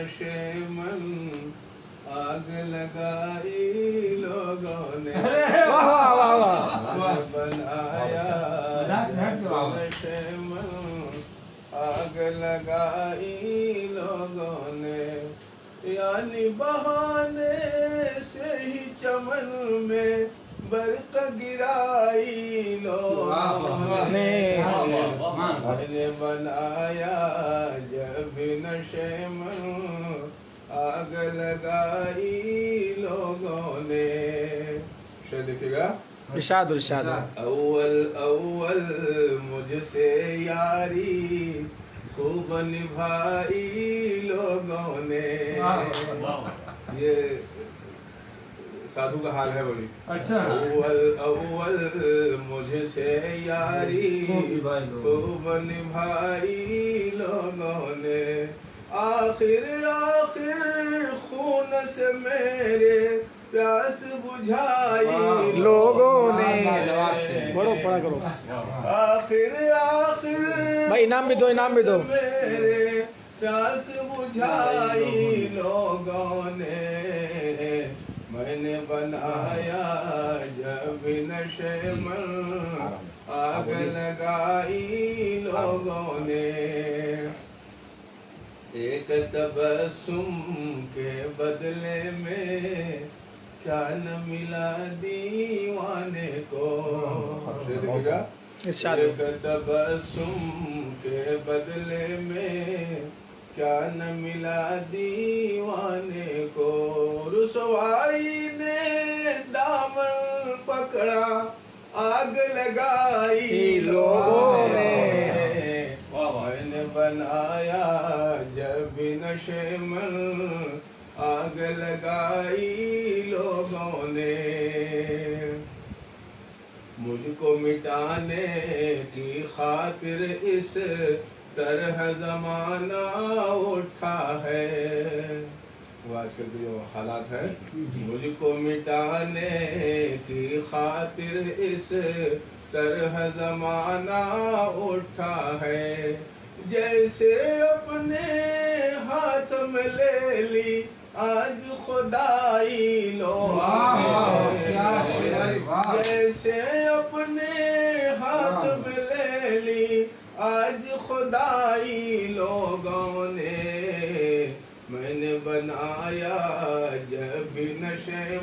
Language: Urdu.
نشے من آگ لگائی لوگوں نے بنایا جب نشے من آگ لگائی لوگوں نے یعنی بہانے سے ہی چمن میں برق گرائی لوگوں نے بنایا جب نشے من آگ لگائی لوگوں نے. شعر دیکھیے گا. ارشاد اول مجھ سے یاری خوب نبھائی لوگوں نے. یہ سادھو کا حال ہے. بولی اچھا. اول مجھ سے یاری خوب نبھائی لوگوں نے آخر خون سے میرے پیاس بجھائی لوگوں نے. پڑھو پڑھا کرو. آخر بھائی انعام بھی دو. میرے پیاس بجھائی لوگوں نے میں نے بنایا جب نشے من آگ لگائی لوگوں نے. ایک تبسم کے بدلے میں کیا نہ ملا دیوانے کو. ایک تبسم کے بدلے میں کیا نہ ملا دیوانے کو. رسوائی نے دامن پکڑا آگ لگائی لوگوں نے میں نے بنایا جب نشے من آگ لگائی لوگوں نے. مجھ کو مٹانے کی خاطر اس طرح زمانہ اٹھا ہے. وہ آج کل کے جو حالات ہے. مجھ کو مٹانے کی خاطر اس طرح زمانہ اٹھا ہے جیسے اپنے ہاتھ میں لے لی آج خدائی لوگوں نے. جیسے اپنے ہاتھ میں لے لی آج خدائی لوگوں نے میں نے بنایا جب نشے